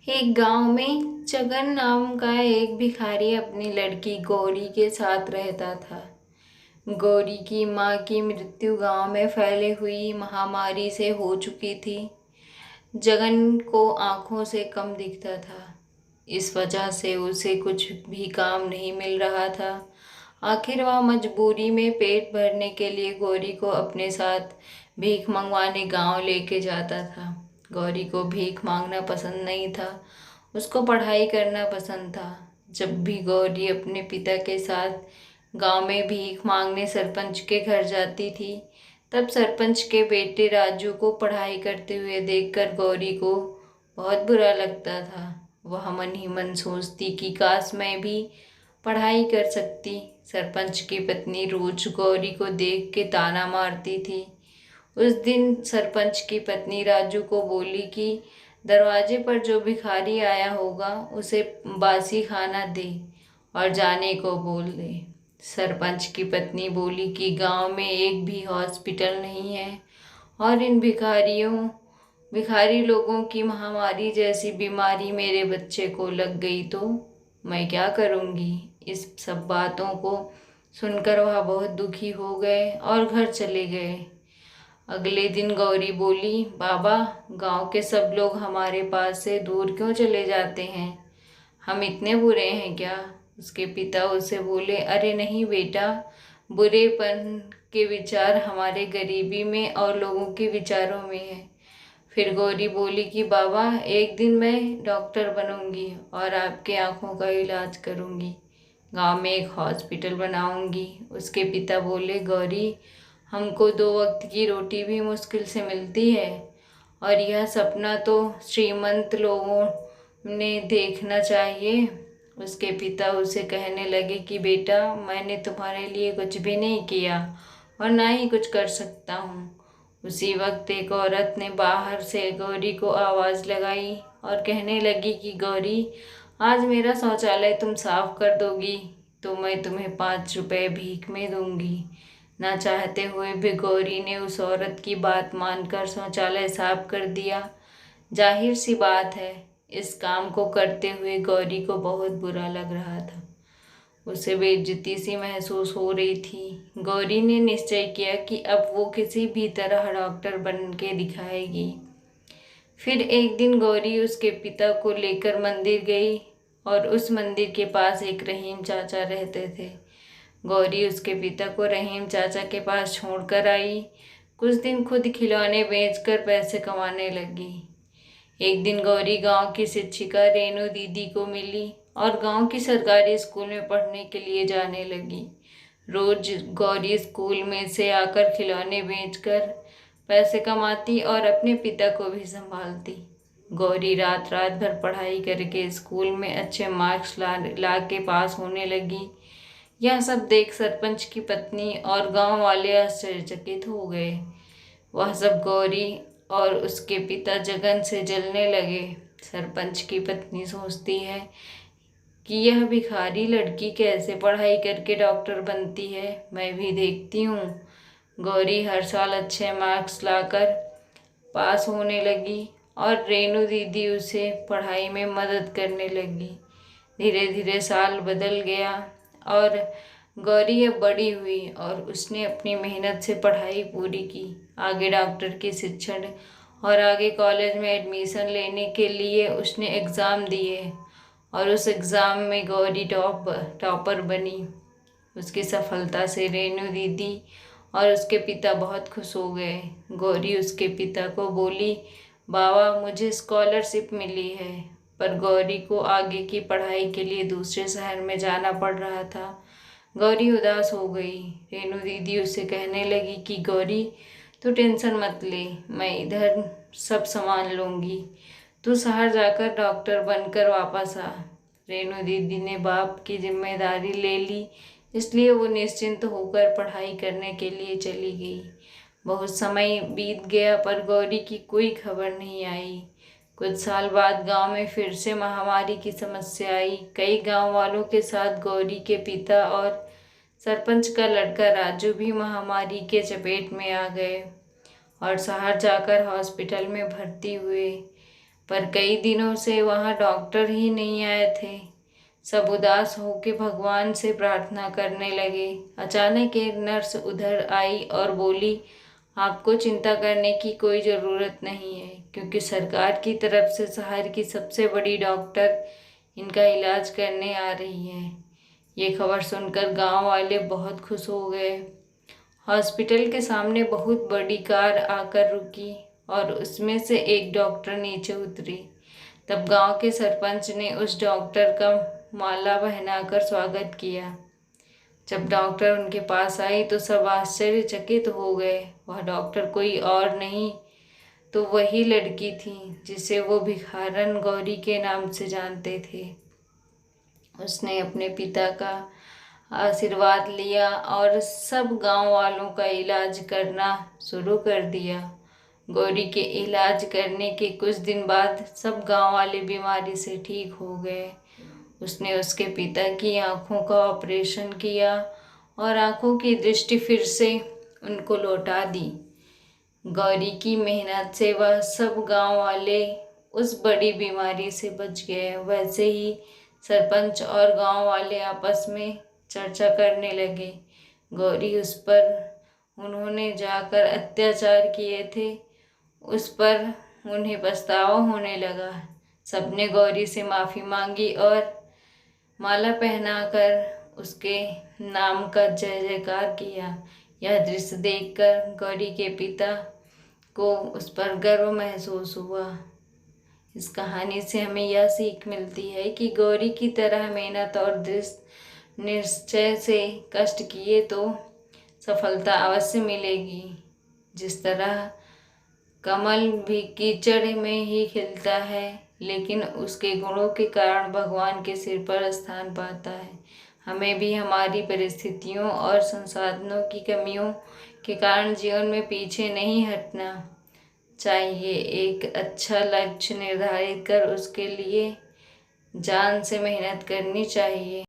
एक गांव में जगन नाम का एक भिखारी अपनी लड़की गौरी के साथ रहता था। गौरी की मां की मृत्यु गांव में फैली हुई महामारी से हो चुकी थी। जगन को आंखों से कम दिखता था। इस वजह से उसे कुछ भी काम नहीं मिल रहा था। आखिर वह मजबूरी में पेट भरने के लिए गौरी को अपने साथ भीख मंगवाने गांव लेके जाता था। गौरी को भीख मांगना पसंद नहीं था, उसको पढ़ाई करना पसंद था। जब भी गौरी अपने पिता के साथ गांव में भीख मांगने सरपंच के घर जाती थी, तब सरपंच के बेटे राजू को पढ़ाई करते हुए देखकर गौरी को बहुत बुरा लगता था। वह मन ही मन सोचती कि काश मैं भी पढ़ाई कर सकती। सरपंच की पत्नी रोज गौरी को देख के ताना मारती थी। उस दिन सरपंच की पत्नी राजू को बोली कि दरवाजे पर जो भिखारी आया होगा उसे बासी खाना दे और जाने को बोल दे। सरपंच की पत्नी बोली कि गांव में एक भी हॉस्पिटल नहीं है और इन भिखारी लोगों की महामारी जैसी बीमारी मेरे बच्चे को लग गई तो मैं क्या करूंगी। इस सब बातों को सुनकर वह बहुत दुखी हो गए और घर चले गए। अगले दिन गौरी बोली, बाबा, गांव के सब लोग हमारे पास से दूर क्यों चले जाते हैं? हम इतने बुरे हैं क्या? उसके पिता उसे बोले, अरे नहीं बेटा, बुरेपन के विचार हमारे गरीबी में और लोगों के विचारों में है। फिर गौरी बोली कि बाबा, एक दिन मैं डॉक्टर बनूंगी और आपके आंखों का इलाज करूंगी। गांव में एक हॉस्पिटल बनाऊंगी। उसके पिता बोले, गौरी, हमको 2 वक्त की रोटी भी मुश्किल से मिलती है और यह सपना तो श्रीमंत लोगों ने देखना चाहिए। उसके पिता उसे कहने लगे कि बेटा, मैंने तुम्हारे लिए कुछ भी नहीं किया और ना ही कुछ कर सकता हूँ। उसी वक्त एक औरत ने बाहर से गौरी को आवाज़ लगाई और कहने लगी कि गौरी, आज मेरा शौचालय तुम साफ कर दोगी तो मैं तुम्हें 5 रुपए भीख में दूंगी। ना चाहते हुए भी गौरी ने उस औरत की बात मानकर शौचालय साफ कर दिया। जाहिर सी बात है, इस काम को करते हुए गौरी को बहुत बुरा लग रहा था। उसे बेइज्जती सी महसूस हो रही थी। गौरी ने निश्चय किया कि अब वो किसी भी तरह डॉक्टर बन के दिखाएगी। फिर एक दिन गौरी उसके पिता को लेकर मंदिर गई और उस मंदिर के पास एक रहीम चाचा रहते थे। गौरी उसके पिता को रहीम चाचा के पास छोड़कर आई। कुछ दिन खुद खिलौने बेचकर पैसे कमाने लगी। एक दिन गौरी गांव की शिक्षिका रेणु दीदी को मिली और गांव की सरकारी स्कूल में पढ़ने के लिए जाने लगी। रोज गौरी स्कूल में से आकर खिलौने बेचकर पैसे कमाती और अपने पिता को भी संभालती। गौरी रात रात भर पढ़ाई करके स्कूल में अच्छे मार्क्स ला के पास होने लगी। यह सब देख सरपंच की पत्नी और गांव वाले आश्चर्यचकित हो गए। वह सब गौरी और उसके पिता जगन से जलने लगे। सरपंच की पत्नी सोचती है कि यह भिखारी लड़की कैसे पढ़ाई करके डॉक्टर बनती है, मैं भी देखती हूँ। गौरी हर साल अच्छे मार्क्स लाकर पास होने लगी और रेणु दीदी उसे पढ़ाई में मदद करने लगी। धीरे धीरे साल बदल गया और गौरी अब बड़ी हुई और उसने अपनी मेहनत से पढ़ाई पूरी की। आगे डॉक्टर की शिक्षण और आगे कॉलेज में एडमिशन लेने के लिए उसने एग्ज़ाम दिए और उस एग्ज़ाम में गौरी टॉपर बनी। उसकी सफलता से रेणु दीदी और उसके पिता बहुत खुश हो गए। गौरी उसके पिता को बोली, बाबा, मुझे स्कॉलरशिप मिली है। पर गौरी को आगे की पढ़ाई के लिए दूसरे शहर में जाना पड़ रहा था। गौरी उदास हो गई। रेणु दीदी उसे कहने लगी कि गौरी, तू टेंशन मत ले, मैं इधर सब संभाल लूँगी। तू शहर जाकर डॉक्टर बनकर वापस आ। रेणु दीदी ने बाप की जिम्मेदारी ले ली, इसलिए वो निश्चिंत होकर पढ़ाई करने के लिए चली गई। बहुत समय बीत गया पर गौरी की कोई खबर नहीं आई। कुछ साल बाद गांव में फिर से महामारी की समस्या आई। कई गांव वालों के साथ गौरी के पिता और सरपंच का लड़का राजू भी महामारी के चपेट में आ गए और शहर जाकर हॉस्पिटल में भर्ती हुए। पर कई दिनों से वहाँ डॉक्टर ही नहीं आए थे। सब उदास होकर भगवान से प्रार्थना करने लगे। अचानक एक नर्स उधर आई और बोली, आपको चिंता करने की कोई ज़रूरत नहीं है, क्योंकि सरकार की तरफ से शहर की सबसे बड़ी डॉक्टर इनका इलाज करने आ रही है। ये खबर सुनकर गांव वाले बहुत खुश हो गए। हॉस्पिटल के सामने बहुत बड़ी कार आकर रुकी और उसमें से एक डॉक्टर नीचे उतरी। तब गांव के सरपंच ने उस डॉक्टर का माला पहनाकर स्वागत किया। जब डॉक्टर उनके पास आई तो सब आश्चर्यचकित हो गए। वह डॉक्टर कोई और नहीं तो वही लड़की थी जिसे वो भिखारन गौरी के नाम से जानते थे। उसने अपने पिता का आशीर्वाद लिया और सब गांव वालों का इलाज करना शुरू कर दिया। गौरी के इलाज करने के कुछ दिन बाद सब गांव वाले बीमारी से ठीक हो गए। उसने उसके पिता की आंखों का ऑपरेशन किया और आंखों की दृष्टि फिर से उनको लौटा दी। गौरी की मेहनत से वह सब गांव वाले उस बड़ी बीमारी से बच गए। वैसे ही सरपंच और गांव वाले आपस में चर्चा करने लगे। गौरी उस पर उन्होंने जाकर अत्याचार किए थे, उस पर उन्हें पछतावा होने लगा। सबने गौरी से माफ़ी मांगी और माला पहनाकर उसके नाम का जय जयकार किया। यह दृश्य देखकर गौरी के पिता को उस पर गर्व महसूस हुआ। इस कहानी से हमें यह सीख मिलती है कि गौरी की तरह मेहनत और दृढ़ निश्चय से कष्ट किए तो सफलता अवश्य मिलेगी। जिस तरह कमल भी कीचड़ में ही खिलता है, लेकिन उसके गुणों के कारण भगवान के सिर पर स्थान पाता है। हमें भी हमारी परिस्थितियों और संसाधनों की कमियों के कारण जीवन में पीछे नहीं हटना चाहिए। एक अच्छा लक्ष्य निर्धारित कर उसके लिए जान से मेहनत करनी चाहिए।